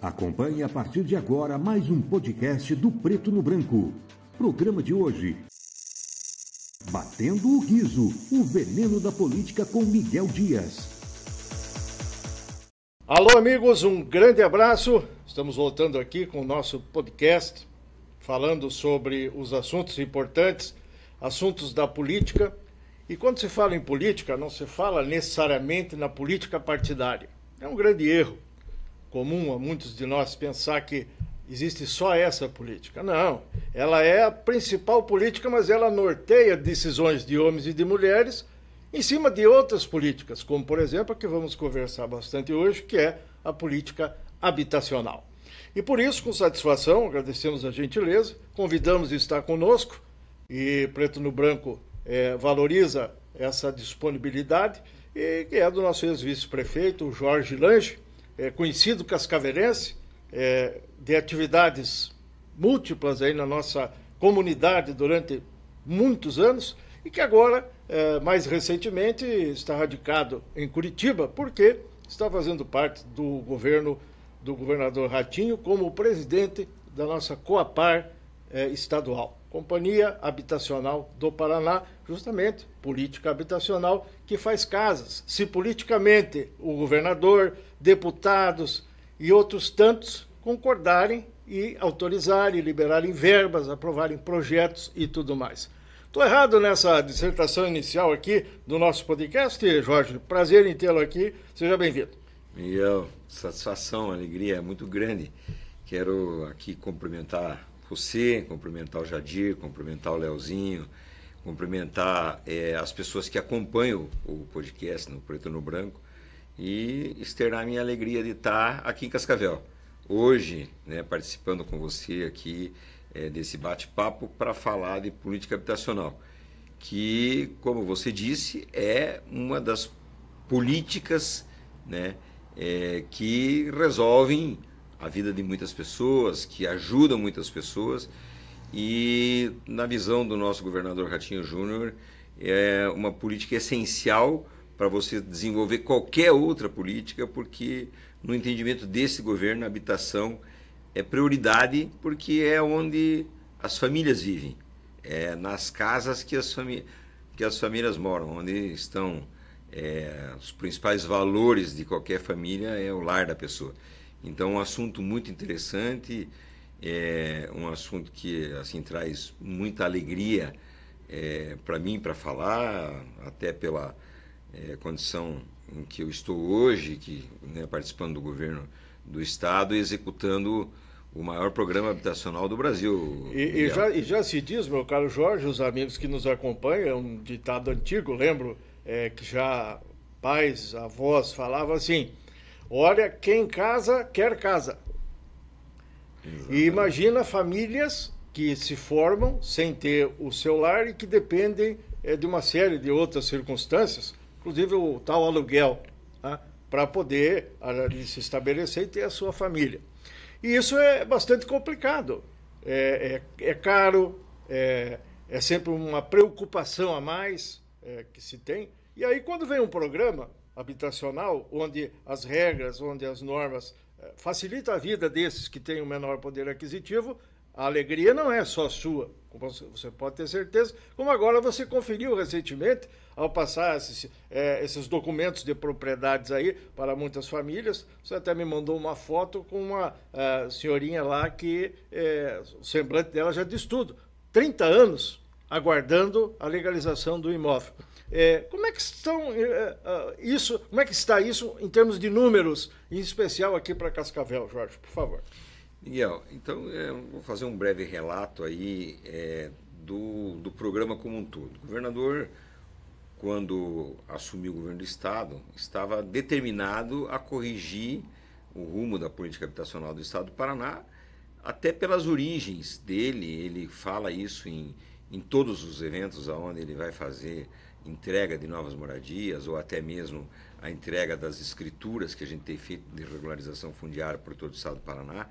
Acompanhe a partir de agora mais um podcast do Preto no Branco. Programa de hoje: Batendo o Guizo, o veneno da política com Miguel Dias. Alô, amigos, um grande abraço. Estamos voltando aqui com o nosso podcast, falando sobre os assuntos importantes, assuntos da política. E quando se fala em política, não se fala necessariamente na política partidária. É um grande erro comum a muitos de nós pensar que existe só essa política. Não, ela é a principal política, mas ela norteia decisões de homens e de mulheres em cima de outras políticas, como, por exemplo, a que vamos conversar bastante hoje, que é a política habitacional. E por isso, com satisfação, agradecemos a gentileza, convidamos a estar conosco, e Preto no Branco valoriza essa disponibilidade, e que é do nosso ex-vice-prefeito, o Jorge Lange, conhecido cascavelense, de atividades múltiplas aí na nossa comunidade durante muitos anos, e que agora, mais recentemente, está radicado em Curitiba, porque está fazendo parte do governo do governador Ratinho como presidente da nossa Coapar estadual, Companhia Habitacional do Paraná, justamente política habitacional que faz casas. Se politicamente o governador, deputados e outros tantos concordarem e autorizarem, liberarem verbas, aprovarem projetos e tudo mais. Estou errado nessa dissertação inicial aqui do nosso podcast, Jorge? Prazer em tê-lo aqui. Seja bem-vindo. Miguel, satisfação, alegria é muito grande. Quero aqui cumprimentar você, cumprimentar o Jadir, cumprimentar o Leozinho, cumprimentar as pessoas que acompanham o podcast no Preto no Branco e externar a minha alegria de estar aqui em Cascavel. Hoje, participando com você aqui desse bate-papo para falar de política habitacional, que, como você disse, é uma das políticas que resolvem a vida de muitas pessoas, que ajudam muitas pessoas, e na visão do nosso governador Ratinho Júnior, é uma política essencial para você desenvolver qualquer outra política, porque no entendimento desse governo a habitação é prioridade, porque é onde as famílias vivem, é nas casas que as famílias moram, onde estão os principais valores de qualquer família, é o lar da pessoa. Então, um assunto muito interessante, um assunto que assim traz muita alegria para mim, para falar, até pela condição em que eu estou hoje, participando do governo do Estado e executando o maior programa habitacional do Brasil. E já se diz, meu caro Jorge, os amigos que nos acompanham, é um ditado antigo, lembro que já pais, avós falavam assim: olha, quem casa, quer casa. Exatamente. E imagina famílias que se formam sem ter o seu lar e que dependem de uma série de outras circunstâncias, inclusive o tal aluguel, para poder ali se estabelecer e ter a sua família. E isso é bastante complicado. É caro, é sempre uma preocupação a mais que se tem. E aí, quando vem um programa habitacional, onde as regras, onde as normas facilitam a vida desses que têm um menor poder aquisitivo, a alegria não é só sua, como você pode ter certeza, como agora você conferiu recentemente, ao passar esses documentos de propriedades aí para muitas famílias. Você até me mandou uma foto com uma senhorinha lá que o semblante dela já diz tudo, 30 anos aguardando a legalização do imóvel. Como é que como é que está isso em termos de números, em especial aqui para Cascavel, Jorge, por favor? Miguel, então vou fazer um breve relato aí do programa como um todo. O governador, quando assumiu o governo do Estado, estava determinado a corrigir o rumo da política habitacional do Estado do Paraná, até pelas origens dele. Ele fala isso em todos os eventos onde ele vai fazer entrega de novas moradias, ou até mesmo a entrega das escrituras que a gente tem feito de regularização fundiária por todo o Estado do Paraná,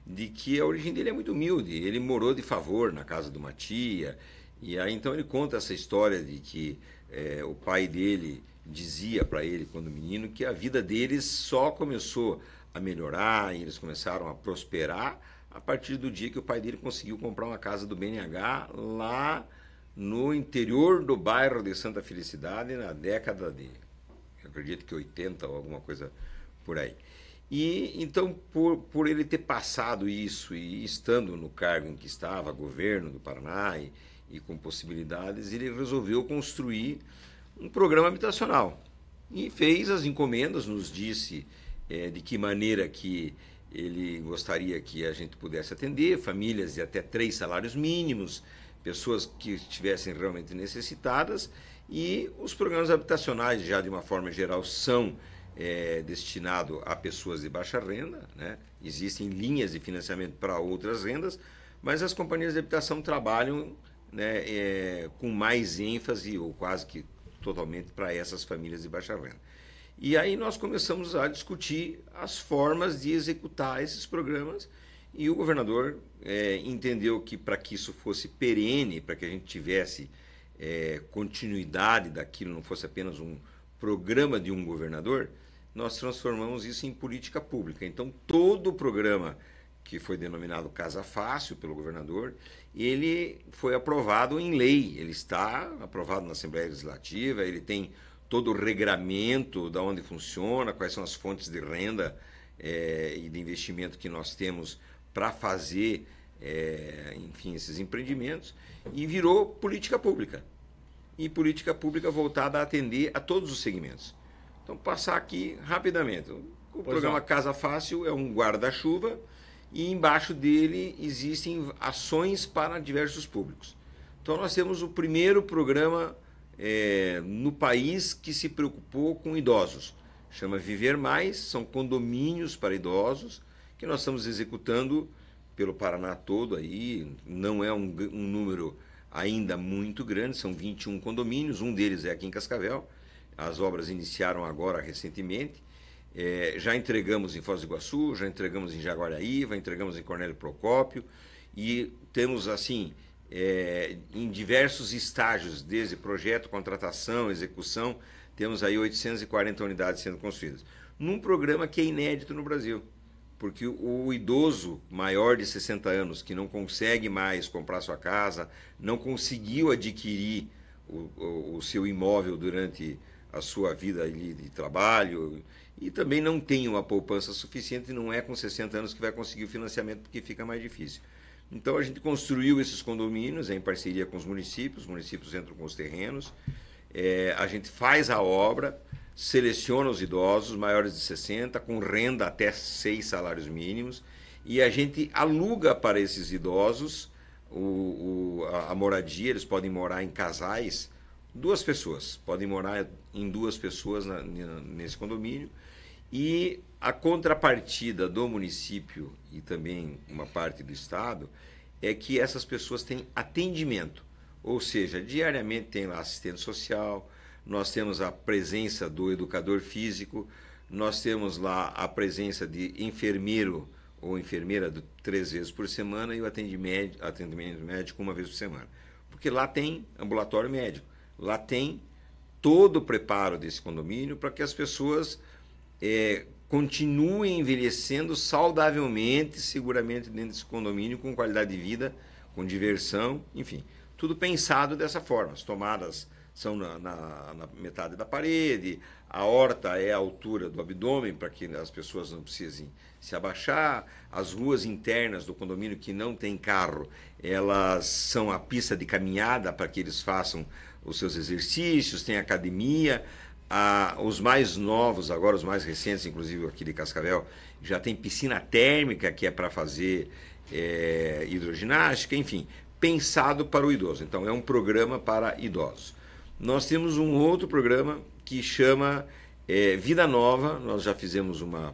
de que a origem dele é muito humilde. Ele morou de favor na casa de uma tia, e aí então ele conta essa história de que o pai dele dizia para ele, quando menino, que a vida deles só começou a melhorar e eles começaram a prosperar a partir do dia que o pai dele conseguiu comprar uma casa do BNH lá no interior do bairro de Santa Felicidade, na década de, eu acredito que 80 ou alguma coisa por aí. E então, por ele ter passado isso e estando no cargo em que estava, governo do Paraná e com possibilidades, ele resolveu construir um programa habitacional e fez as encomendas, nos disse de que maneira que ele gostaria que a gente pudesse atender, famílias de até 3 salários mínimos, pessoas que estivessem realmente necessitadas, e os programas habitacionais, já de uma forma geral, são destinados a pessoas de baixa renda, né? Existem linhas de financiamento para outras rendas, mas as companhias de habitação trabalham, né, com mais ênfase, ou quase que totalmente, para essas famílias de baixa renda. E aí nós começamos a discutir as formas de executar esses programas, e o governador entendeu que, para que isso fosse perene, para que a gente tivesse continuidade daquilo, não fosse apenas um programa de um governador, nós transformamos isso em política pública. Então, todo o programa que foi denominado Casa Fácil pelo governador, ele foi aprovado em lei, ele está aprovado na Assembleia Legislativa, ele tem todo o regramento de onde funciona, quais são as fontes de renda e de investimento que nós temos para fazer, enfim, esses empreendimentos, e virou política pública. E política pública voltada a atender a todos os segmentos. Então, passar aqui rapidamente. O programa Casa Fácil é um guarda-chuva e embaixo dele existem ações para diversos públicos. Então, nós temos o primeiro programa no país que se preocupou com idosos. Chama Viver Mais, são condomínios para idosos que nós estamos executando pelo Paraná todo. Aí não é um número ainda muito grande, são 21 condomínios, um deles é aqui em Cascavel. As obras iniciaram agora recentemente. Já entregamos em Foz do Iguaçu, já entregamos em Jaguaraíva, entregamos em Cornélio Procópio, e temos assim em diversos estágios, desde projeto, contratação, execução, temos aí 840 unidades sendo construídas. Num programa que é inédito no Brasil, porque o idoso maior de 60 anos que não consegue mais comprar sua casa, não conseguiu adquirir o seu imóvel durante a sua vida ali de trabalho, e também não tem uma poupança suficiente, não é com 60 anos que vai conseguir o financiamento, porque fica mais difícil. Então a gente construiu esses condomínios em parceria com os municípios entram com os terrenos, a gente faz a obra, seleciona os idosos maiores de 60, com renda até 6 salários mínimos, e a gente aluga para esses idosos a moradia. Eles podem morar em casais, 2 pessoas, podem morar em 2 pessoas nesse condomínio, e a contrapartida do município e também uma parte do Estado é que essas pessoas têm atendimento, ou seja, diariamente tem lá assistente social, nós temos a presença do educador físico, nós temos lá a presença de enfermeiro ou enfermeira 3 vezes por semana, e o atendimento médico 1 vez por semana. Porque lá tem ambulatório médico, lá tem todo o preparo desse condomínio para que as pessoas continuem envelhecendo saudavelmente, seguramente dentro desse condomínio, com qualidade de vida, com diversão, enfim, tudo pensado dessa forma. As tomadas são na metade da parede, a horta é a altura do abdômen para que as pessoas não precisem se abaixar, as ruas internas do condomínio que não tem carro, elas são a pista de caminhada para que eles façam os seus exercícios, tem academia. Os mais novos, agora os mais recentes, inclusive aqui de Cascavel, já tem piscina térmica, que é para fazer hidroginástica, enfim, pensado para o idoso. Então é um programa para idosos. Nós temos um outro programa que chama Vida Nova. Nós já fizemos uma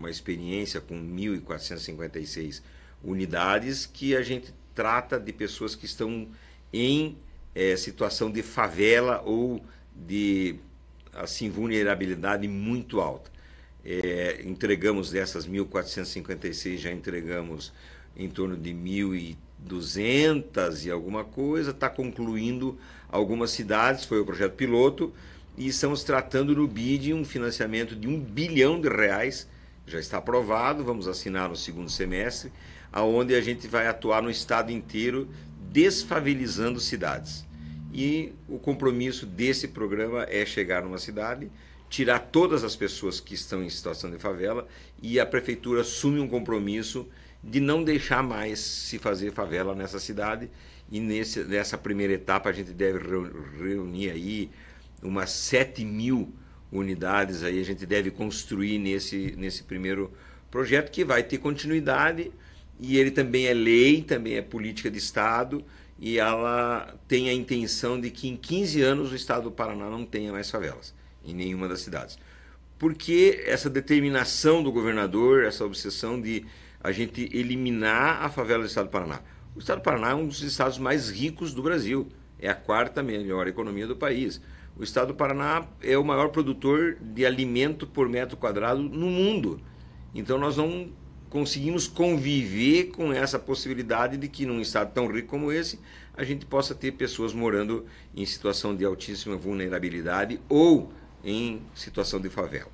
experiência com 1.456 unidades, que a gente trata de pessoas que estão em situação de favela ou de assim, vulnerabilidade muito alta. Entregamos dessas 1.456, já entregamos em torno de 1.200 e alguma coisa, está concluindo algumas cidades, foi o projeto piloto, e estamos tratando no BID um financiamento de R$1 bilhão, já está aprovado, vamos assinar no segundo semestre, aonde a gente vai atuar no estado inteiro, desfavelizando cidades. E o compromisso desse programa é chegar numa cidade, tirar todas as pessoas que estão em situação de favela, e a prefeitura assume um compromisso de não deixar mais se fazer favela nessa cidade. E nessa primeira etapa a gente deve reunir aí umas 7.000 unidades, aí a gente deve construir nesse primeiro projeto, que vai ter continuidade, e ele também é lei, também é política de Estado, e ela tem a intenção de que em 15 anos o Estado do Paraná não tenha mais favelas, em nenhuma das cidades. Por que essa determinação do governador, essa obsessão de a gente eliminar a favela do Estado do Paraná? O Estado do Paraná é um dos estados mais ricos do Brasil, é a 4ª melhor economia do país. O Estado do Paraná é o maior produtor de alimento por metro quadrado no mundo. Então nós não conseguimos conviver com essa possibilidade de que num estado tão rico como esse, a gente possa ter pessoas morando em situação de altíssima vulnerabilidade ou em situação de favela.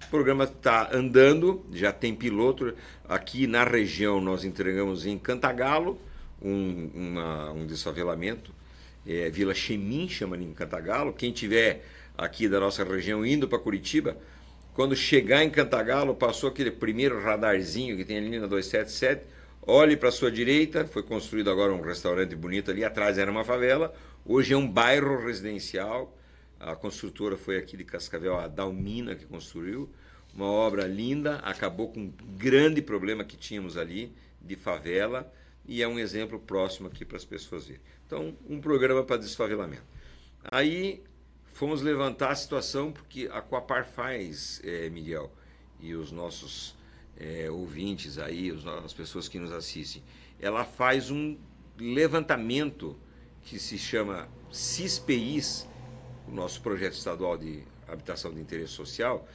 O programa está andando, já tem piloto. Aqui na região nós entregamos em Cantagalo um desfavelamento, Vila Xemim, chama em Cantagalo. Quem tiver aqui da nossa região indo para Curitiba, quando chegar em Cantagalo, passou aquele primeiro radarzinho que tem ali na 277, olhe para a sua direita, foi construído agora um restaurante bonito ali, atrás era uma favela, hoje é um bairro residencial. A construtora foi aqui de Cascavel, a Dalmina, que construiu, uma obra linda, acabou com um grande problema que tínhamos ali de favela, e é um exemplo próximo aqui para as pessoas verem. Então, um programa para desfavelamento. Aí fomos levantar a situação, porque a Coapar faz, Miguel, e os nossos ouvintes aí, as pessoas que nos assistem, ela faz um levantamento que se chama CISPIs, o nosso projeto estadual de habitação de interesse social,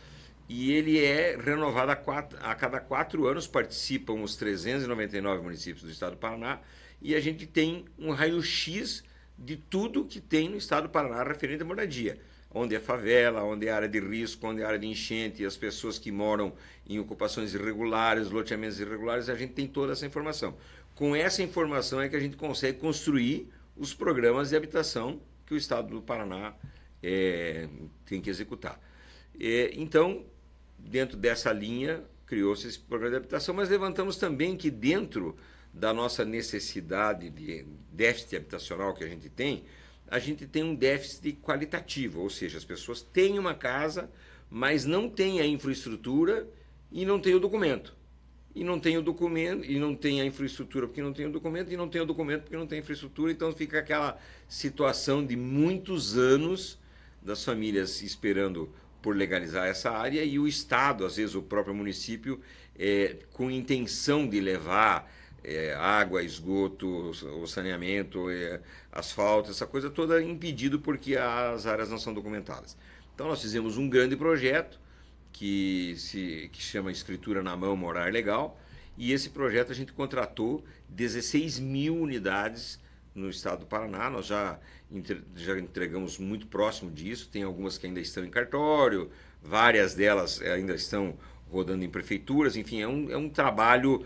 e ele é renovado a cada 4 anos, participam os 399 municípios do estado do Paraná, e a gente tem um raio-x de tudo que tem no estado do Paraná referente à moradia, onde é favela, onde é área de risco, onde é área de enchente, as pessoas que moram em ocupações irregulares, loteamentos irregulares, a gente tem toda essa informação. Com essa informação é que a gente consegue construir os programas de habitação que o estado do Paraná tem que executar. Então, dentro dessa linha, criou-se esse programa de habitação, mas levantamos também que dentro da nossa necessidade de déficit habitacional que a gente tem um déficit qualitativo, ou seja, as pessoas têm uma casa, mas não têm a infraestrutura e não têm o documento. E não tem o documento, e não tem a infraestrutura porque não tem o documento, e não tem o documento porque não tem a infraestrutura, então fica aquela situação de muitos anos das famílias esperando por legalizar essa área, e o Estado, às vezes o próprio município, com intenção de levar água, esgoto, o saneamento, asfalto, essa coisa toda, impedido porque as áreas não são documentadas. Então nós fizemos um grande projeto que chama Escritura na Mão, Morar Legal, e esse projeto a gente contratou 16.000 unidades no estado do Paraná. Nós já entregamos muito próximo disso, tem algumas que ainda estão em cartório, várias delas ainda estão rodando em prefeituras, enfim, é um trabalho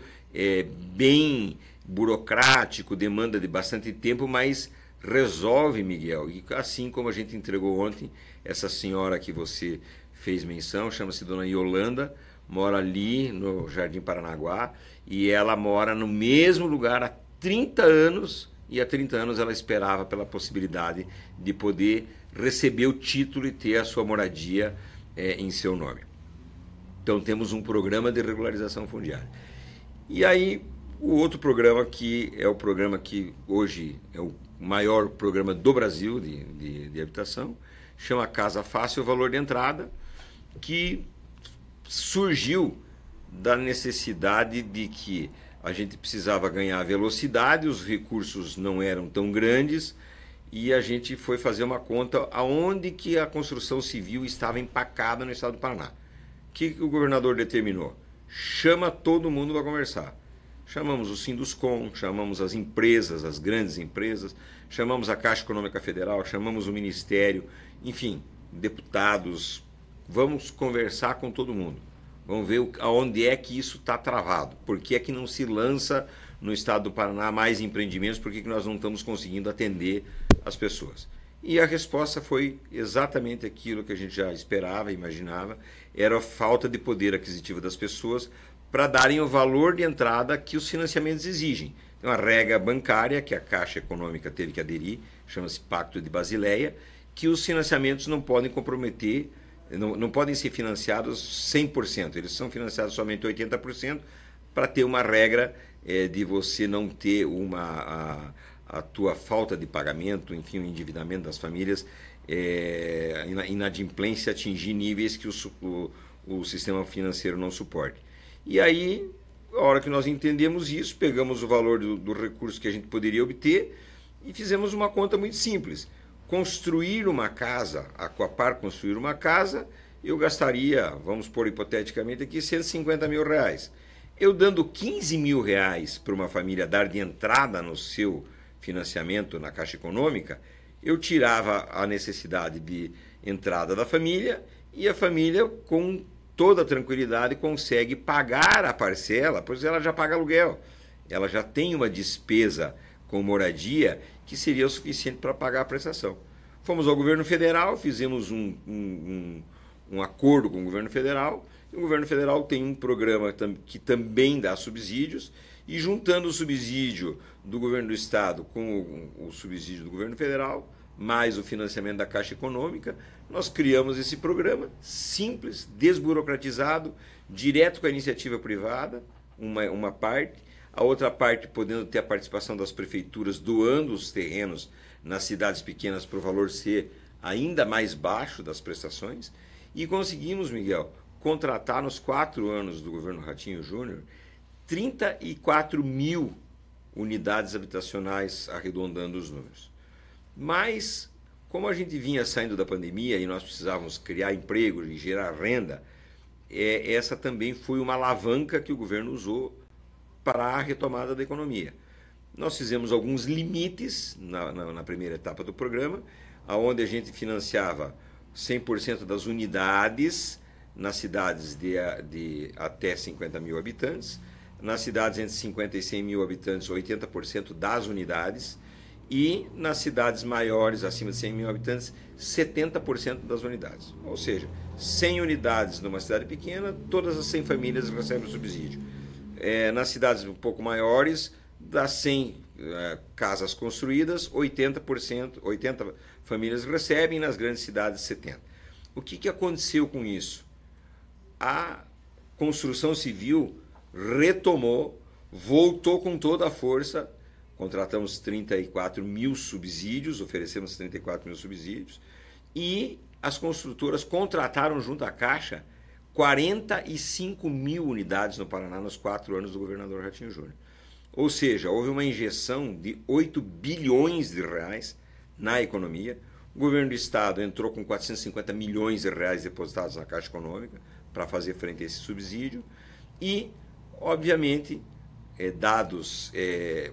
bem burocrático, demanda de bastante tempo, mas resolve, Miguel. E assim como a gente entregou ontem, essa senhora que você fez menção, chama-se Dona Yolanda, mora ali no Jardim Paranaguá, e ela mora no mesmo lugar há 30 anos, e há 30 anos ela esperava pela possibilidade de poder receber o título e ter a sua moradia em seu nome. Então temos um programa de regularização fundiária. E aí o outro programa, que é o programa que hoje é o maior programa do Brasil de habitação, chama Casa Fácil, o valor de entrada, que surgiu da necessidade de que a gente precisava ganhar velocidade, os recursos não eram tão grandes, e a gente foi fazer uma conta aonde que a construção civil estava empacada no estado do Paraná. O que o governador determinou? Chama todo mundo para conversar. Chamamos o Sinduscom, chamamos as empresas, as grandes empresas, chamamos a Caixa Econômica Federal, chamamos o Ministério, enfim, deputados, vamos conversar com todo mundo. Vamos ver aonde é que isso está travado. Por que é que não se lança no estado do Paraná mais empreendimentos? Por que nós não estamos conseguindo atender as pessoas? E a resposta foi exatamente aquilo que a gente já esperava, imaginava, era a falta de poder aquisitivo das pessoas para darem o valor de entrada que os financiamentos exigem. Tem uma regra bancária que a Caixa Econômica teve que aderir, chama-se Pacto de Basileia, que os financiamentos não podem comprometer, não podem ser financiados 100%, eles são financiados somente 80% para ter uma regra de você não ter a tua falta de pagamento, enfim, o endividamento das famílias, a inadimplência atingir níveis que o sistema financeiro não suporte. E aí, a hora que nós entendemos isso, pegamos o valor do recurso que a gente poderia obter e fizemos uma conta muito simples. Construir uma casa, a Coapar construir uma casa, eu gastaria, vamos pôr hipoteticamente aqui, R$150 mil. Eu dando R$15 mil para uma família dar de entrada no seu financiamento na Caixa Econômica, eu tirava a necessidade de entrada da família e a família, com toda tranquilidade, consegue pagar a parcela, pois ela já paga aluguel, ela já tem uma despesa com moradia que seria o suficiente para pagar a prestação. Fomos ao governo federal, fizemos um acordo com o governo federal, e o governo federal tem um programa que também dá subsídios, e juntando o subsídio do governo do estado com o subsídio do governo federal, mais o financiamento da Caixa Econômica, nós criamos esse programa simples, desburocratizado, direto com a iniciativa privada, uma parte, a outra parte podendo ter a participação das prefeituras doando os terrenos nas cidades pequenas para o valor ser ainda mais baixo das prestações. E conseguimos, Miguel, contratar nos 4 anos do governo Ratinho Júnior 34 mil unidades habitacionais, arredondando os números. Mas, como a gente vinha saindo da pandemia e nós precisávamos criar emprego e gerar renda, essa também foi uma alavanca que o governo usou para a retomada da economia. Nós fizemos alguns limites na primeira etapa do programa, onde a gente financiava 100% das unidades nas cidades de até 50 mil habitantes, nas cidades entre 50 e 100 mil habitantes, 80% das unidades, e nas cidades maiores, acima de 100 mil habitantes, 70% das unidades. Ou seja, 100 unidades numa cidade pequena, todas as 100 famílias recebem o subsídio. Nas cidades um pouco maiores, das 100 casas construídas, 80 famílias recebem, nas grandes cidades 70%. O que aconteceu com isso? A construção civil retomou, voltou com toda a força, contratamos 34 mil subsídios, oferecemos 34 mil subsídios, e as construtoras contrataram junto à Caixa 45 mil unidades no Paraná nos 4 anos do governador Ratinho Júnior. Ou seja, houve uma injeção de 8 bilhões de reais na economia. O governo do estado entrou com 450 milhões de reais depositados na Caixa Econômica para fazer frente a esse subsídio. E, obviamente, dados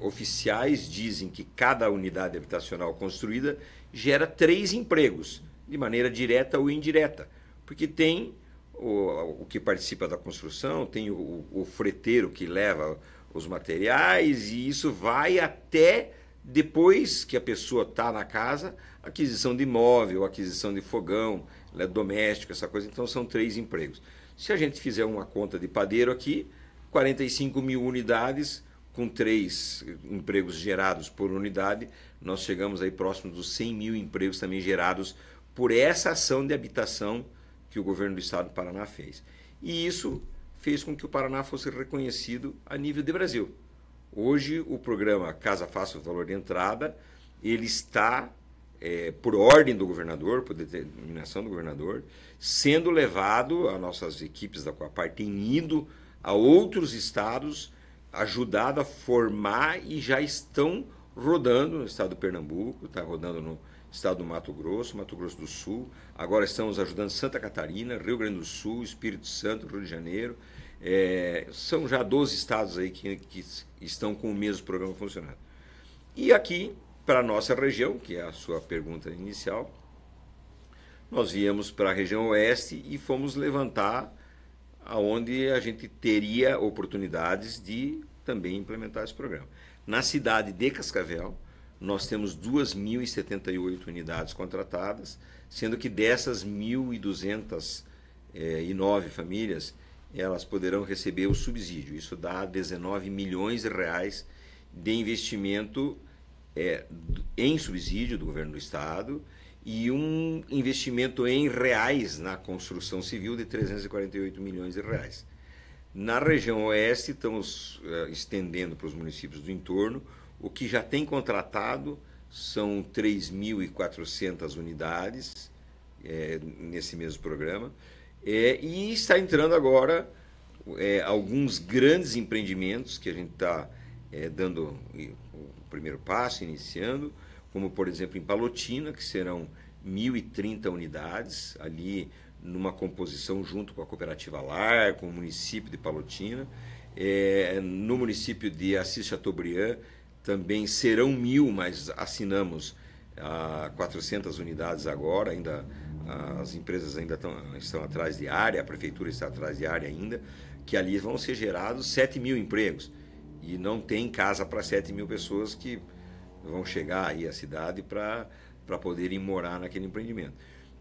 oficiais dizem que cada unidade habitacional construída gera 3 empregos, de maneira direta ou indireta, porque tem o que participa da construção, tem o freteiro que leva os materiais, e isso vai até depois que a pessoa está na casa, aquisição de imóvel, aquisição de fogão, doméstico, essa coisa. Então são 3 empregos. Se a gente fizer uma conta de padeiro aqui, 45 mil unidades com 3 empregos gerados por unidade, nós chegamos aí próximo dos 100 mil empregos também gerados por essa ação de habitação que o governo do estado do Paraná fez. E isso fez com que o Paraná fosse reconhecido a nível de Brasil. Hoje, o programa Casa Fácil Valor de Entrada, ele está, por ordem do governador, por determinação do governador, sendo levado, as nossas equipes da Coapar têm ido a outros estados, ajudado a formar, e já estão rodando no estado do Pernambuco, está rodando no estado do Mato Grosso do Sul, agora estamos ajudando Santa Catarina, Rio Grande do Sul, Espírito Santo, Rio de Janeiro. São já 12 estados aí que estão com o mesmo programa funcionando. E aqui, para a nossa região, que é a sua pergunta inicial, nós viemos para a região oeste e fomos levantar aonde a gente teria oportunidades de também implementar esse programa. Na cidade de Cascavel, nós temos 2.078 unidades contratadas, sendo que dessas 1.209 famílias, elas poderão receber o subsídio. Isso dá 19 milhões de reais de investimento em subsídio do governo do estado e um investimento em reais na construção civil de 348 milhões de reais. Na região oeste, estamos estendendo para os municípios do entorno. O que já tem contratado são 3.400 unidades nesse mesmo programa. E está entrando agora alguns grandes empreendimentos que a gente está dando o primeiro passo, iniciando, como, por exemplo, em Palotina, que serão 1.030 unidades, ali numa composição junto com a Cooperativa Lar, com o município de Palotina. No município de Assis Chateaubriand também serão 1.000, mas assinamos 400 unidades agora, ainda as empresas ainda estão atrás de área, a prefeitura está atrás de área ainda, que ali vão ser gerados 7.000 empregos. E não tem casa para 7.000 pessoas que vão chegar aí à cidade para poderem morar naquele empreendimento.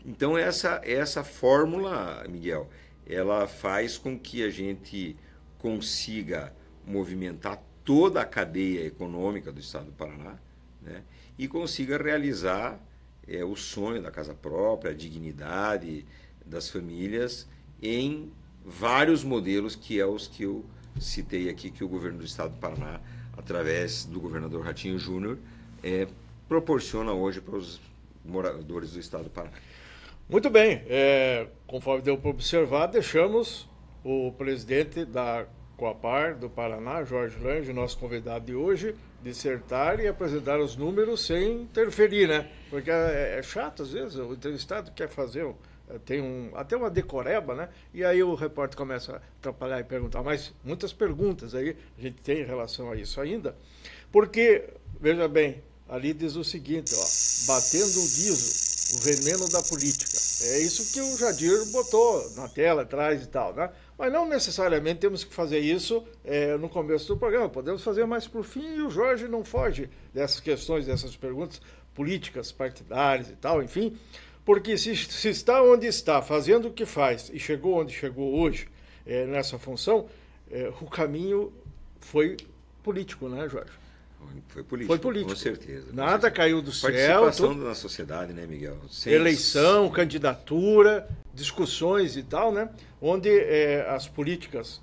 Então essa fórmula, Miguel, ela faz com que a gente consiga movimentar toda a cadeia econômica do estado do Paraná, né, e consiga realizar o sonho da casa própria, a dignidade das famílias em vários modelos que é os que eu citei aqui, que o governo do estado do Paraná, através do governador Ratinho Júnior, proporciona hoje para os moradores do estado do Paraná. Muito bem, conforme deu para observar, deixamos o presidente da Coapar do Paraná, Jorge Lange, nosso convidado de hoje, dissertar e apresentar os números sem interferir, né? Porque é chato, às vezes, o entrevistado quer fazer, tem até uma decoreba, né? E aí o repórter começa a atrapalhar e perguntar, mas muitas perguntas aí a gente tem em relação a isso ainda, porque, veja bem, ali diz o seguinte, ó, batendo o guiso, o veneno da política. É isso que o Jadir botou na tela atrás e tal, né? Mas não necessariamente temos que fazer isso no começo do programa. Podemos fazer mais para o fim e o Jorge não foge dessas questões, dessas perguntas políticas, partidárias e tal, enfim. Porque se está onde está, fazendo o que faz e chegou onde chegou hoje nessa função, o caminho foi político, né, Jorge? Foi político, com certeza. Nada caiu do céu. Participação na sociedade, né, Miguel? Eleição, candidatura, discussões e tal, né? Onde as políticas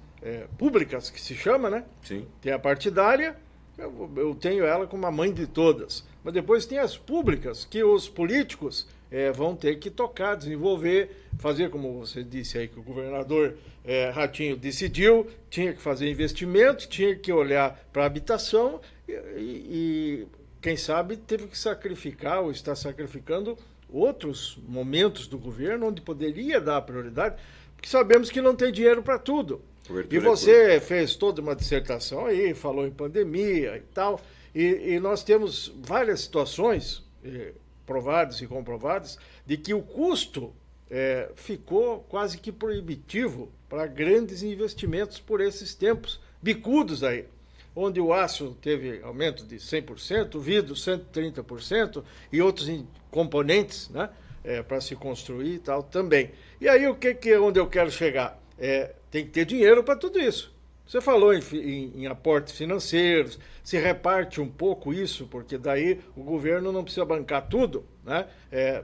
públicas, que se chama, né? Sim. Tem a partidária, eu tenho ela como a mãe de todas. Mas depois tem as públicas, que os políticos vão ter que tocar, desenvolver, fazer como você disse aí, que o governador Ratinho decidiu, tinha que fazer investimentos, tinha que olhar para a habitação e quem sabe teve que sacrificar ou está sacrificando outros momentos do governo onde poderia dar prioridade, porque sabemos que não tem dinheiro para tudo. E você fez toda uma dissertação aí, falou em pandemia e tal, e nós temos várias situações provadas e comprovadas de que o custo ficou quase que proibitivo para grandes investimentos por esses tempos bicudos aí, onde o aço teve aumento de 100%, o vidro 130% e outros componentes, né, para se construir e tal também. E aí onde eu quero chegar? Tem que ter dinheiro para tudo isso. Você falou em aportes financeiros, se reparte um pouco isso, porque daí o governo não precisa bancar tudo, né?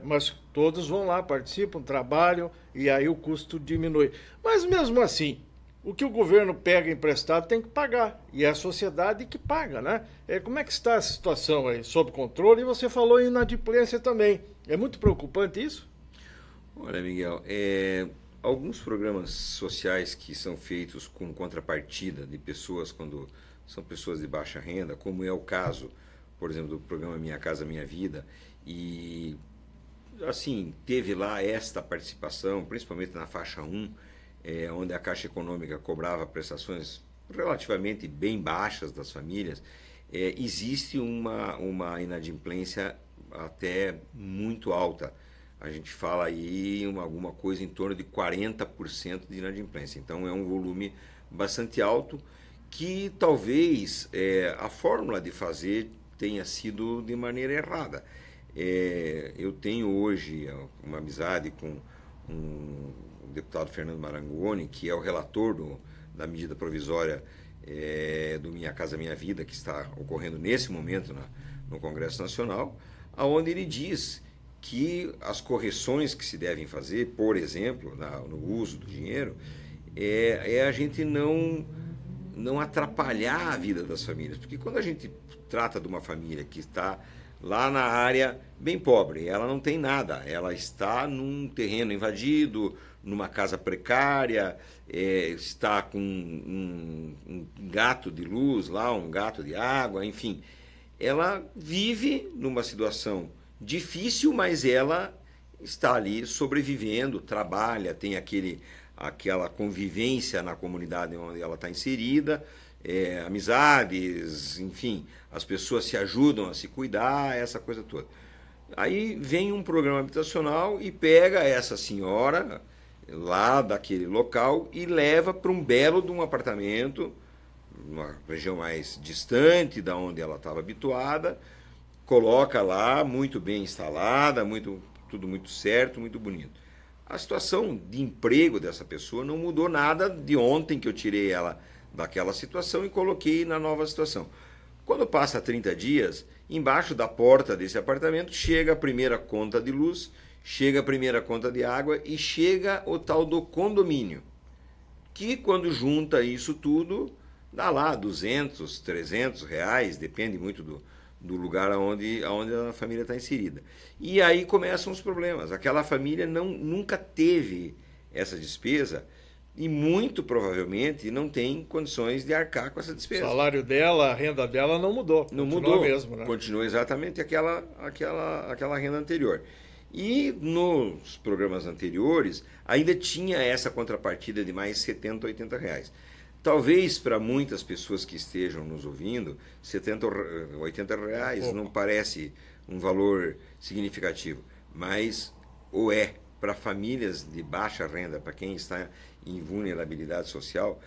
Mas todos vão lá, participam, trabalham e aí o custo diminui. Mas mesmo assim, o que o governo pega emprestado tem que pagar, e é a sociedade que paga, né? Como é que está a situação aí? Sob controle? E você falou em inadimplência também. É muito preocupante isso? Olha, Miguel, alguns programas sociais que são feitos com contrapartida de pessoas, quando são pessoas de baixa renda, como é o caso, por exemplo, do programa Minha Casa Minha Vida, e assim, teve lá esta participação, principalmente na faixa 1, onde a Caixa Econômica cobrava prestações relativamente bem baixas das famílias, existe uma inadimplência até muito alta a gente fala aí alguma coisa em torno de 40% de inadimplência. Então é um volume bastante alto que talvez a fórmula de fazer tenha sido de maneira errada. Eu tenho hoje uma amizade com o deputado Fernando Marangoni, que é o relator da medida provisória do Minha Casa Minha Vida, que está ocorrendo nesse momento no Congresso Nacional, onde ele diz que as correções que se devem fazer, por exemplo, no uso do dinheiro, a gente não atrapalhar a vida das famílias. Porque quando a gente trata de uma família que está lá na área bem pobre, ela não tem nada, ela está num terreno invadido, numa casa precária, está com um gato de luz lá, um gato de água, enfim. Ela vive numa situação difícil, mas ela está ali sobrevivendo, trabalha, tem aquela convivência na comunidade onde ela está inserida, amizades, enfim, as pessoas se ajudam a se cuidar, essa coisa toda. Aí vem um programa habitacional e pega essa senhora lá daquele local e leva para um belo de um apartamento, numa região mais distante da onde ela estava habituada, coloca lá, muito bem instalada, tudo muito certo, muito bonito. A situação de emprego dessa pessoa não mudou nada de ontem que eu tirei ela daquela situação e coloquei na nova situação. Quando passa 30 dias, embaixo da porta desse apartamento chega a primeira conta de luz, chega a primeira conta de água e chega o tal do condomínio, que quando junta isso tudo, dá lá 200, 300 reais, depende muito do lugar onde a família está inserida. E aí começam os problemas. Aquela família nunca teve essa despesa e muito provavelmente não tem condições de arcar com essa despesa. O salário dela, a renda dela não mudou. Não mudou mesmo, né? Continua exatamente aquela renda anterior. E nos programas anteriores ainda tinha essa contrapartida de mais 70, 80 reais. Talvez para muitas pessoas que estejam nos ouvindo, 70, 80 reais não parece um valor significativo, mas para famílias de baixa renda, para quem está em vulnerabilidade social,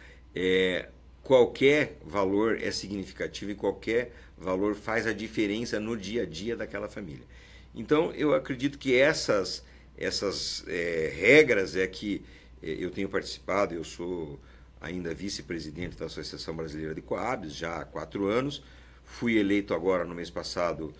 qualquer valor é significativo e qualquer valor faz a diferença no dia a dia daquela família. Então, eu acredito que essas regras que eu tenho participado, eu sou ainda vice-presidente da Associação Brasileira de Coabs, já há 4 anos. Fui eleito agora, no mês passado,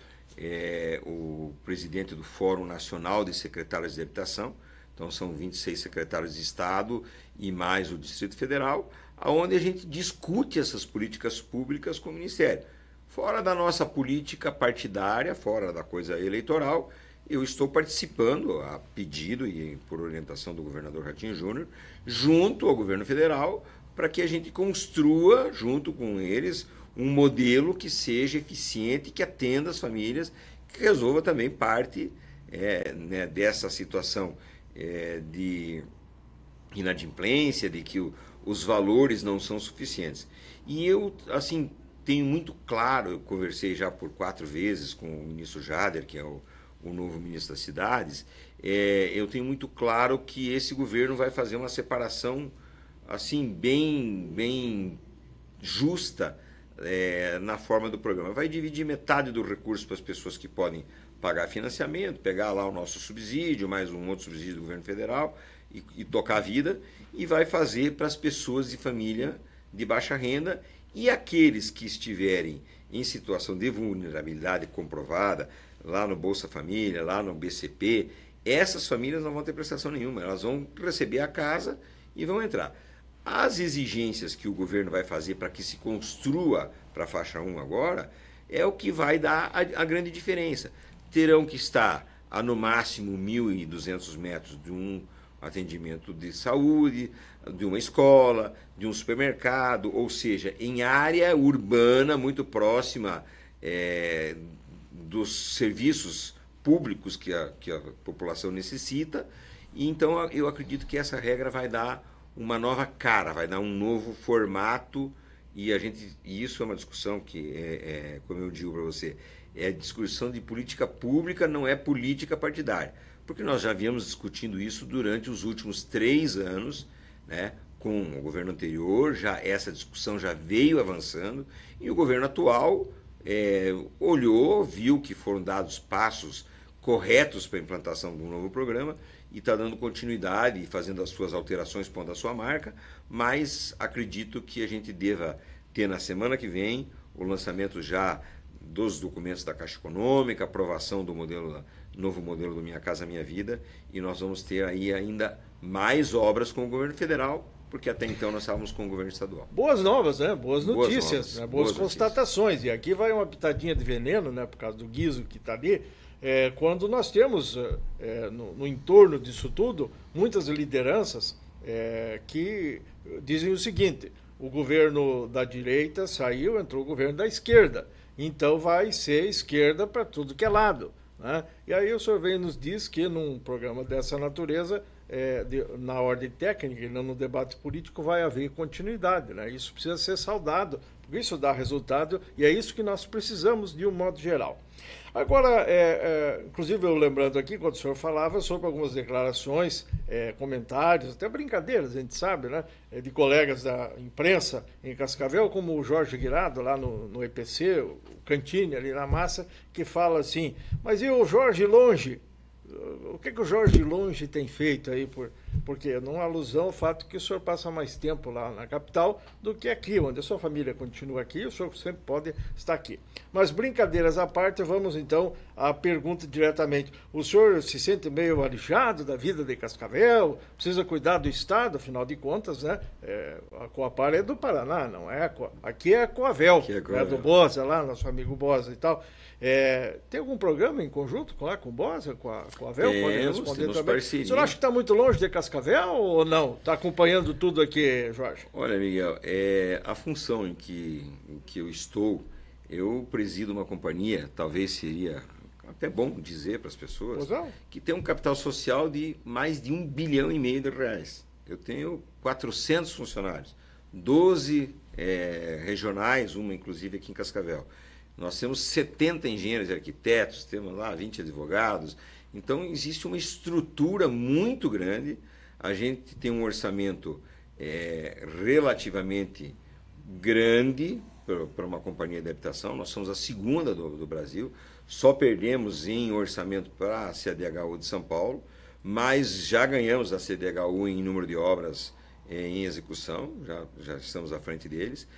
o presidente do Fórum Nacional de Secretários de Habitação. Então, são 26 secretários de Estado e mais o Distrito Federal, onde a gente discute essas políticas públicas com o Ministério. Fora da nossa política partidária, fora da coisa eleitoral, eu estou participando, a pedido e por orientação do governador Ratinho Júnior, junto ao governo federal, para que a gente construa, junto com eles, um modelo que seja eficiente, que atenda as famílias, que resolva também parte dessa situação de inadimplência, de que os valores não são suficientes. E eu, assim, tenho muito claro, eu conversei já por 4 vezes com o ministro Jader, que é o novo ministro das Cidades, eu tenho muito claro que esse governo vai fazer uma separação assim bem justa na forma do programa. Vai dividir metade do recurso para as pessoas que podem pagar financiamento, pegar lá o nosso subsídio, mais um outro subsídio do governo federal e tocar a vida, e vai fazer para as pessoas de família de baixa renda e aqueles que estiverem em situação de vulnerabilidade comprovada, lá no Bolsa Família, lá no BCP, essas famílias não vão ter prestação nenhuma, elas vão receber a casa e vão entrar. As exigências que o governo vai fazer para que se construa para a faixa 1 agora, é o que vai dar a grande diferença. Terão que estar a no máximo 1.200 metros de um atendimento de saúde, de uma escola, de um supermercado, ou seja, em área urbana muito próxima dos serviços públicos que a população necessita. E então eu acredito que essa regra vai dar uma nova cara, vai dar um novo formato, e isso é uma discussão que, como eu digo para você, é discussão de política pública, não é política partidária. porque nós já viemos discutindo isso durante os últimos 3 anos, né? Com o governo anterior, essa discussão já veio avançando, e o governo atual olhou, viu que foram dados passos corretos para a implantação de um novo programa e está dando continuidade e fazendo as suas alterações, pondo a sua marca, mas acredito que a gente deva ter na semana que vem o lançamento já dos documentos da Caixa Econômica, aprovação do novo modelo do Minha Casa Minha Vida, e nós vamos ter aí ainda mais obras com o governo federal, porque até então nós estávamos com o governo estadual. Boas novas, né? Boas notícias, boas constatações. Notícias. E aqui vai uma pitadinha de veneno, né? Por causa do guiso que está ali. Quando nós temos no entorno disso tudo muitas lideranças que dizem o seguinte: o governo da direita saiu, entrou o governo da esquerda, então vai ser esquerda para tudo que é lado, né? E aí o senhor vem e nos diz que num programa dessa natureza, na ordem técnica e não no debate político, vai haver continuidade, né? Isso precisa ser saudado, porque isso dá resultado e é isso que nós precisamos de um modo geral. Agora, inclusive eu lembrando aqui, quando o senhor falava sobre algumas declarações, comentários, até brincadeiras, a gente sabe, né, de colegas da imprensa em Cascavel, como o Jorge Guirado, lá no EPC, o Cantini, ali na massa, que fala assim: mas e o Jorge Longe? O que o Jorge Longe tem feito aí? Porque numa alusão ao fato que o senhor passa mais tempo lá na capital do que aqui, onde a sua família continua aqui, o senhor sempre pode estar aqui. Mas brincadeiras à parte, vamos então à pergunta diretamente. O senhor se sente meio alijado da vida de Cascavel? Precisa cuidar do Estado, afinal de contas, né? A Coapar é do Paraná, não é? Aqui é a Coavel, é do Bosa, lá, nosso amigo Bosa e tal. Tem algum programa em conjunto com o Bosa, com a Avel? Pode responder também. Parceria. O senhor acha que está muito longe de Cascavel ou não? Está acompanhando tudo aqui, Jorge? Olha, Miguel, a função em que eu estou, eu presido uma companhia, talvez seria até bom dizer para as pessoas, que tem um capital social de mais de R$1,5 bilhão de reais. Eu tenho 400 funcionários, 12 regionais, uma inclusive aqui em Cascavel. Nós temos 70 engenheiros e arquitetos, temos lá 20 advogados. Então, existe uma estrutura muito grande. A gente tem um orçamento relativamente grande para uma companhia de habitação. Nós somos a segunda do Brasil. Só perdemos em orçamento para a CDHU de São Paulo, mas já ganhamos da CDHU em número de obras em execução, já estamos à frente deles.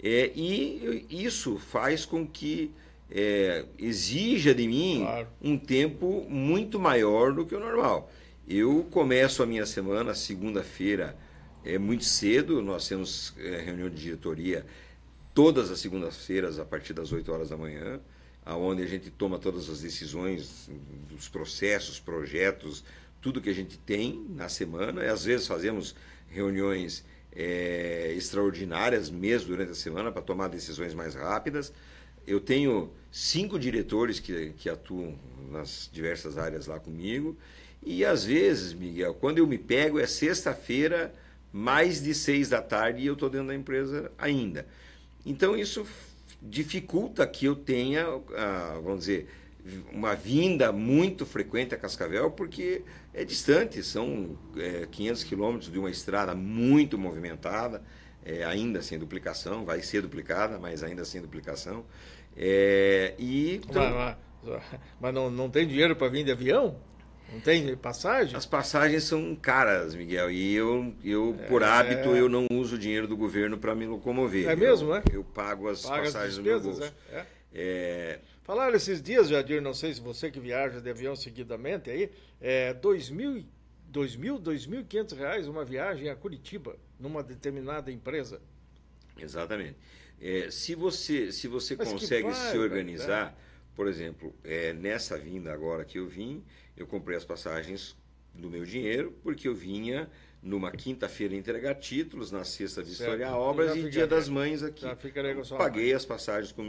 E isso faz com que exija de mim um tempo muito maior do que o normal. Eu começo a minha semana, segunda-feira, muito cedo. Nós temos reunião de diretoria todas as segundas-feiras, a partir das 8 horas da manhã, onde a gente toma todas as decisões dos processos, projetos, tudo que a gente tem na semana. E, às vezes fazemos reuniões extraordinárias mesmo durante a semana para tomar decisões mais rápidas. Eu tenho 5 diretores que atuam nas diversas áreas lá comigo, e às vezes, Miguel, quando eu me pego é sexta-feira, mais de 6 da tarde, e eu estou dentro da empresa ainda. Então isso dificulta que eu tenha, vamos dizer, uma vinda muito frequente a Cascavel, porque é distante, são 500 quilômetros de uma estrada muito movimentada, ainda sem duplicação, vai ser duplicada, mas ainda sem duplicação. Mas não tem dinheiro para vir de avião? Não tem passagem? As passagens são caras, Miguel, e eu por hábito, eu não uso o dinheiro do governo para me locomover. É mesmo, né? Eu pago as passagens do meu bolso. Falaram esses dias, Jadir, não sei se você que viaja de avião seguidamente aí, R$2.500 uma viagem a Curitiba, numa determinada empresa. Exatamente. Se você consegue se organizar, por exemplo, nessa vinda agora que eu vim, eu comprei as passagens do meu dinheiro, porque eu vinha numa quinta-feira entregar títulos, na sexta vistoriar obras e Dia das Mães aqui. Paguei as passagens com o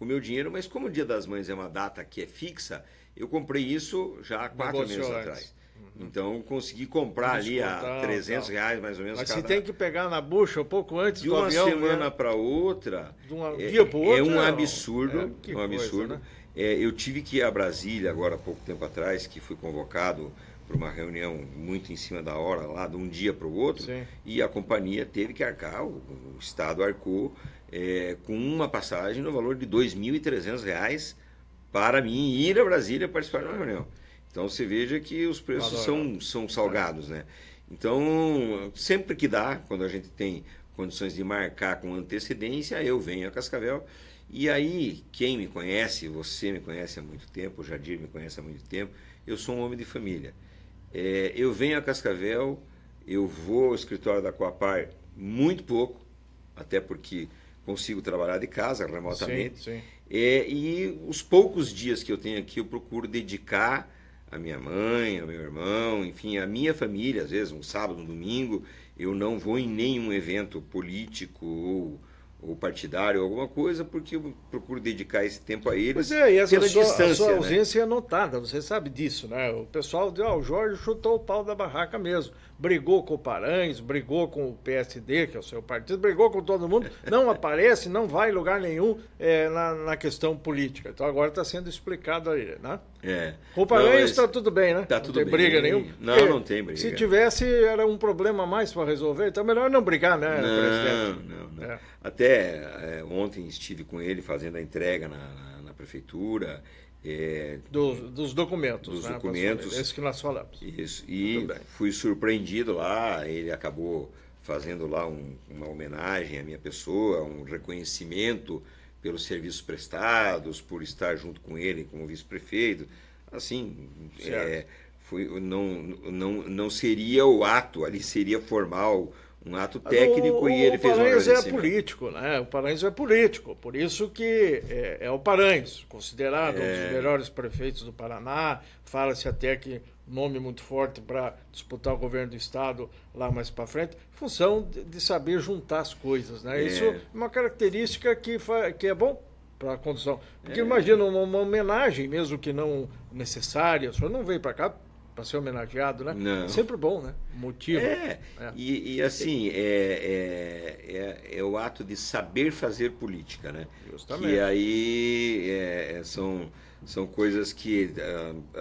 meu dinheiro, mas como o Dia das Mães é uma data que é fixa, eu comprei isso já há 4 meses atrás. Então, consegui comprar ali a R$300 mais ou menos. Mas se tem que pegar na bucha um pouco antes do avião... De uma semana para outra, de um dia para o outro, é um absurdo. Coisa, né? Eu tive que ir a Brasília agora há pouco tempo atrás, que fui convocado para uma reunião muito em cima da hora, lá de um dia para o outro, Sim. e a companhia teve que arcar, o Estado arcou com uma passagem no valor de R$ 2.300 para mim ir a Brasília participar de uma reunião. Então você veja que os preços são salgados, né? Então, sempre que dá, quando a gente tem condições de marcar com antecedência, eu venho a Cascavel. E aí, quem me conhece, você me conhece há muito tempo, o Jadir me conhece há muito tempo, eu sou um homem de família. Eu venho a Cascavel, eu vou ao escritório da Coapar muito pouco, até porque consigo trabalhar de casa remotamente. Sim. E os poucos dias que eu tenho aqui, eu procuro dedicar a minha mãe, ao meu irmão, enfim, a minha família. Às vezes, um sábado, um domingo, eu não vou em nenhum evento político ou partidário, alguma coisa, porque eu procuro dedicar esse tempo a eles. Pois é, e essa distância, sua né? ausência é notada, você sabe disso, né? O pessoal diz, o Jorge chutou o pau da barraca mesmo. Brigou com o Paranhos, brigou com o PSD, que é o seu partido, brigou com todo mundo, não aparece, não vai em lugar nenhum na questão política. Então agora está sendo explicado aí, né? Com o Paranhos está tudo bem, né? Tá tudo não tem bem. Briga nenhuma. Não tem briga. Se tivesse, era um problema a mais para resolver, então melhor não brigar, né, presidente? Não. Até ontem estive com ele fazendo a entrega na prefeitura. Dos documentos. Dos né, documentos. Esse que nós falamos. Isso. E fui surpreendido lá, ele acabou fazendo lá uma homenagem à minha pessoa, um reconhecimento pelos serviços prestados, por estar junto com ele como vice-prefeito. Assim, não seria o ato, ali seria formal, um ato técnico, e ele fez um agradecimento. O Paranhos é político, né? O Paranhos é político, por isso que é o Paranhos, considerado um dos melhores prefeitos do Paraná. Fala-se até que nome muito forte para disputar o governo do estado lá mais para frente, em função de saber juntar as coisas, né? Isso é uma característica que é bom para a condução. Porque imagina uma homenagem, mesmo que não necessária, o senhor não veio para cá para ser homenageado, né? Não. Sempre bom, né? Motivo. E assim, é o ato de saber fazer política, né? Justamente. Que aí são coisas que,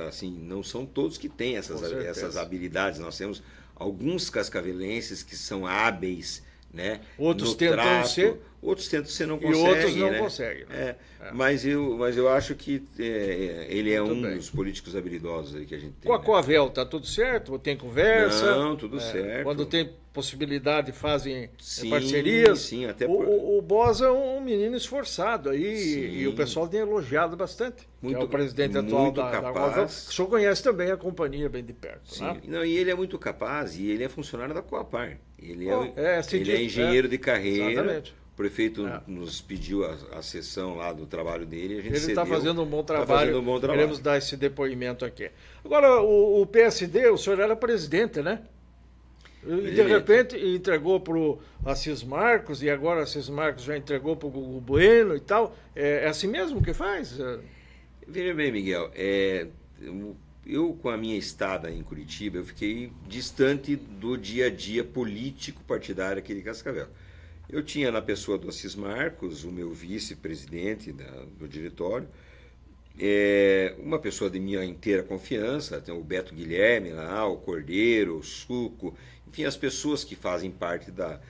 assim, não são todos que têm essas habilidades. Nós temos alguns cascavelenses que são hábeis, né? Outros tentam ser. Outros tentam ser, não conseguem. E outros não conseguem. Né? Mas eu acho que ele é um dos políticos habilidosos aí que a gente tem. Com a Coavel, tá tudo certo? Tem conversa? Não, tudo certo. Quando tem possibilidade, fazem parcerias? Sim, até o Bosa é um menino esforçado aí, e o pessoal tem elogiado bastante. Muito, é o presidente atual da Coavel. O senhor conhece também a companhia bem de perto. Sim. Né? Não, e ele é muito capaz, e ele é funcionário da Coapar. Ele ele é engenheiro de carreira. Exatamente. O prefeito nos pediu a sessão lá do trabalho dele, e a gente Ele está fazendo um bom trabalho. Tá fazendo um bom trabalho. Queremos dar esse depoimento aqui. Agora, o PSD, o senhor era presidente, né? E de repente entregou para o Assis Marcos, e agora Assis Marcos já entregou para o Gugu Bueno e tal. É assim mesmo que faz? Veja bem, Miguel, eu com a minha estada em Curitiba, eu fiquei distante do dia a dia político partidário aqui de Cascavel. Eu tinha na pessoa do Assis Marcos, o meu vice-presidente do diretório, uma pessoa de minha inteira confiança, tem o Beto Guilherme lá, o Cordeiro, o Suco, enfim, as pessoas que fazem parte da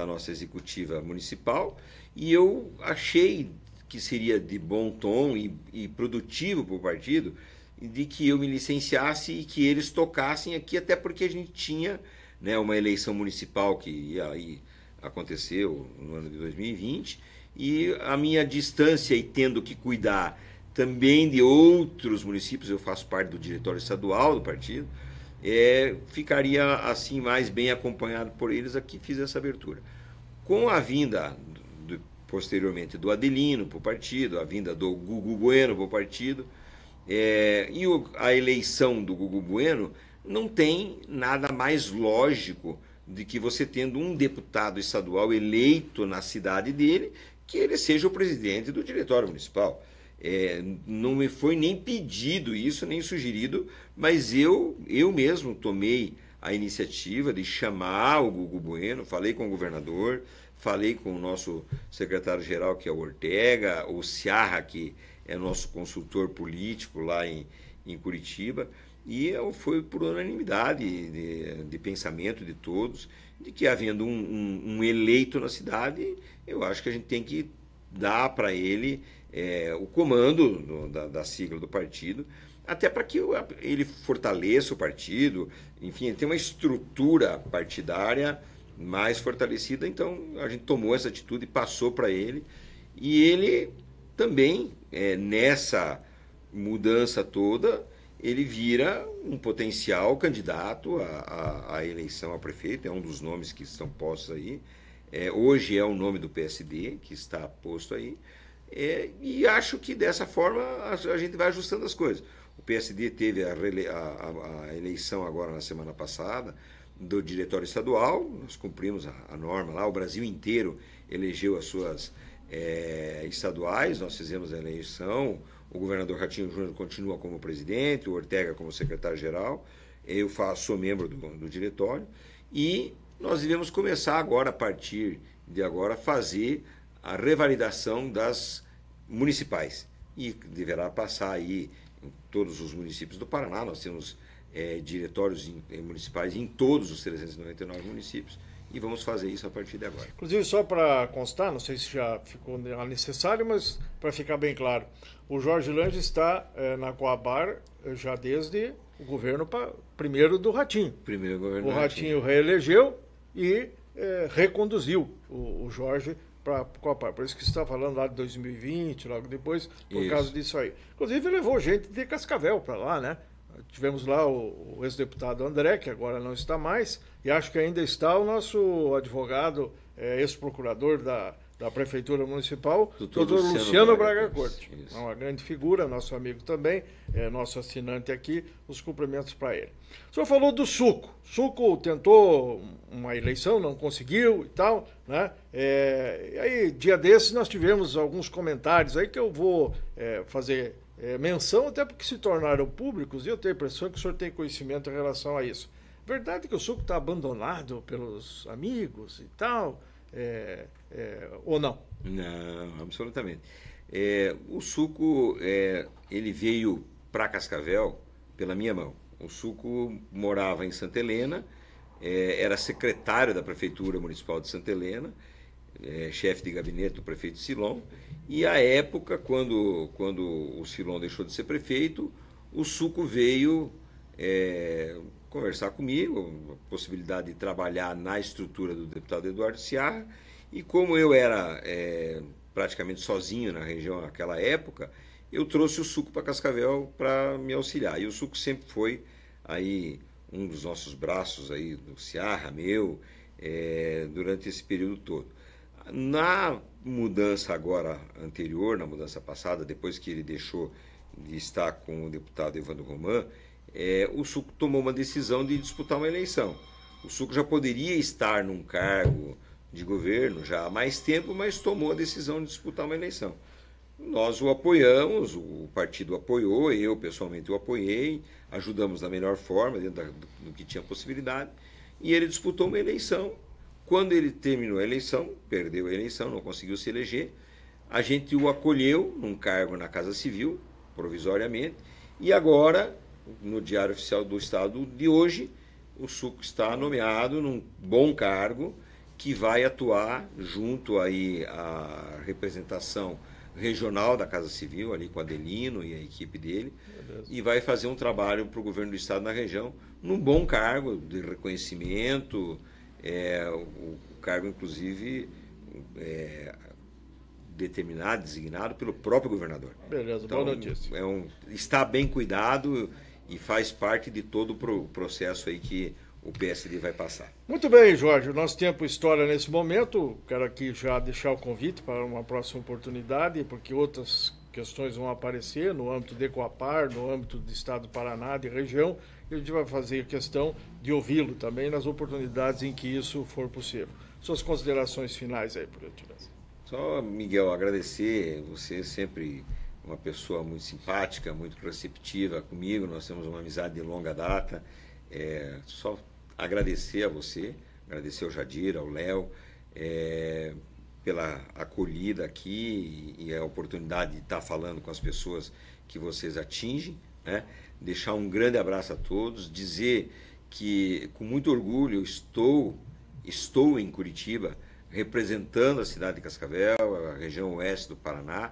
nossa executiva municipal, e eu achei que seria de bom tom e produtivo para o partido de que eu me licenciasse e que eles tocassem aqui, até porque a gente tinha, né, uma eleição municipal que aconteceu no ano de 2020, e a minha distância e tendo que cuidar também de outros municípios, eu faço parte do diretório estadual do partido, ficaria assim mais bem acompanhado por eles. Aqui fiz essa abertura. Com a vinda posteriormente do Adelino para o partido, a vinda do Gugu Bueno para o partido, a eleição do Gugu Bueno, não tem nada mais lógico de que você tendo um deputado estadual eleito na cidade dele, que ele seja o presidente do diretório municipal. Não me foi nem pedido isso, nem sugerido, mas eu mesmo tomei a iniciativa de chamar o Gugu Bueno, falei com o governador, falei com o nosso secretário-geral, que é o Ortega, o Ciarra, que é nosso consultor político lá em Curitiba, e foi por unanimidade de pensamento de todos, de que havendo um eleito na cidade, eu acho que a gente tem que dar para ele o comando da sigla do partido, até para que ele fortaleça o partido, enfim, ele tem uma estrutura partidária mais fortalecida. Então a gente tomou essa atitude e passou para ele, e ele também, nessa mudança toda, ele vira um potencial candidato à eleição a prefeito, é um dos nomes que estão postos aí. Hoje é o nome do PSD que está posto aí, e acho que dessa forma a gente vai ajustando as coisas. O PSD teve a eleição agora na semana passada do diretório estadual, nós cumprimos a norma lá, o Brasil inteiro elegeu as suas estaduais, nós fizemos a eleição, o governador Ratinho Júnior continua como presidente, o Ortega como secretário-geral, eu sou membro do diretório, e nós devemos começar agora, a partir de agora, fazer a revalidação das municipais, e deverá passar aí em todos os municípios do Paraná. Nós temos diretórios municipais em todos os 399 municípios, e vamos fazer isso a partir de agora. Inclusive, só para constar, não sei se já ficou necessário, mas para ficar bem claro, o Jorge Lange está na Coabar já desde o governo primeiro do Ratinho. Primeiro governo o Ratinho reelegeu e reconduziu o Jorge para a Coabar. Por isso que você está falando lá de 2020, logo depois, por causa disso aí. Inclusive, levou gente de Cascavel para lá, né? Tivemos lá o ex-deputado André, que agora não está mais, e acho que ainda está o nosso advogado, ex-procurador da Prefeitura Municipal, doutor Luciano Braga Corte. É uma grande figura, nosso amigo também, nosso assinante aqui, os cumprimentos para ele. O senhor falou do Suco. O Suco tentou uma eleição, não conseguiu e tal, né? E aí, dia desses, nós tivemos alguns comentários aí que eu vou fazer menção, até porque se tornaram públicos, e eu tenho a impressão que o senhor tem conhecimento em relação a isso. Verdade que o Suco está abandonado pelos amigos e tal, ou não? Não, absolutamente. O Suco, ele veio para Cascavel pela minha mão. O Suco morava em Santa Helena, era secretário da Prefeitura Municipal de Santa Helena, chefe de gabinete do prefeito Silon, e à época, quando o Silon deixou de ser prefeito, o Suco veio conversar comigo, a possibilidade de trabalhar na estrutura do deputado Eduardo Seara, e como eu era praticamente sozinho na região naquela época, eu trouxe o Suco para Cascavel para me auxiliar. E o Suco sempre foi aí um dos nossos braços aí do Seara, meu, durante esse período todo. Na mudança agora anterior, na mudança passada, depois que ele deixou de estar com o deputado Evandro Roman, o Suco tomou uma decisão de disputar uma eleição. O Suco já poderia estar num cargo de governo já há mais tempo, mas tomou a decisão de disputar uma eleição. Nós o apoiamos, o partido apoiou, eu pessoalmente o apoiei, ajudamos da melhor forma, dentro do que tinha possibilidade, e ele disputou uma eleição. Quando ele terminou a eleição, perdeu a eleição, não conseguiu se eleger, a gente o acolheu num cargo na Casa Civil, provisoriamente, e agora, no Diário Oficial do Estado de hoje, o Suco está nomeado num bom cargo, que vai atuar junto aí à representação regional da Casa Civil, ali com o Adelino e a equipe dele, e vai fazer um trabalho para o governo do Estado na região, num bom cargo de reconhecimento, o cargo, inclusive, determinado, designado pelo próprio governador. Beleza, então, boa notícia. Está bem cuidado e faz parte de todo o processo aí que o PSD vai passar. Muito bem, Jorge. O nosso tempo estoura nesse momento. Quero aqui já deixar o convite para uma próxima oportunidade, porque outras questões vão aparecer no âmbito de Coapar, no âmbito do Estado do Paraná, de região, e a gente vai fazer questão de ouvi-lo também nas oportunidades em que isso for possível. Suas considerações finais aí, por gentileza. Só, Miguel, agradecer. Você é sempre uma pessoa muito simpática, muito receptiva comigo. Nós temos uma amizade de longa data. Só agradecer a você, agradecer ao Jadir, ao Léo, pela acolhida aqui e a oportunidade de estar falando com as pessoas que vocês atingem, né? Deixar um grande abraço a todos, dizer que com muito orgulho estou em Curitiba, representando a cidade de Cascavel, a região oeste do Paraná,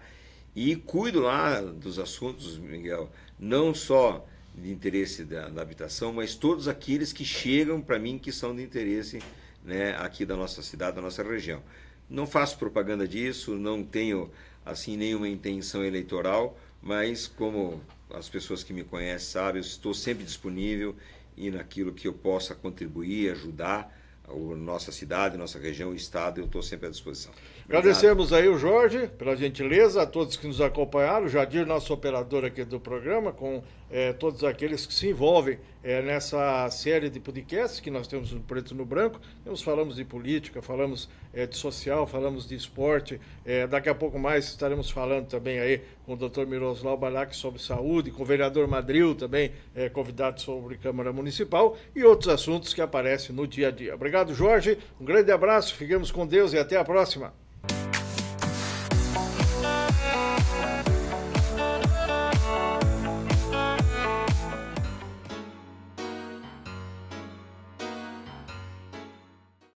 e cuido lá dos assuntos, Miguel, não só de interesse da habitação, mas todos aqueles que chegam para mim que são de interesse, né, aqui da nossa cidade, da nossa região. Não faço propaganda disso, não tenho assim nenhuma intenção eleitoral, mas como as pessoas que me conhecem sabem, eu estou sempre disponível e naquilo que eu possa contribuir, ajudar a nossa cidade, nossa região, o estado, eu estou sempre à disposição. Agradecemos aí o Jorge pela gentileza, a todos que nos acompanharam, o Jadir, nosso operador aqui do programa, com todos aqueles que se envolvem nessa série de podcasts que nós temos no Preto no Branco. Falamos de política, falamos de social, falamos de esporte, daqui a pouco mais estaremos falando também aí com o Dr. Miroslav Balak sobre saúde, com o vereador Madril também convidado sobre Câmara Municipal e outros assuntos que aparecem no dia a dia. Obrigado, Jorge, um grande abraço, fiquemos com Deus e até a próxima.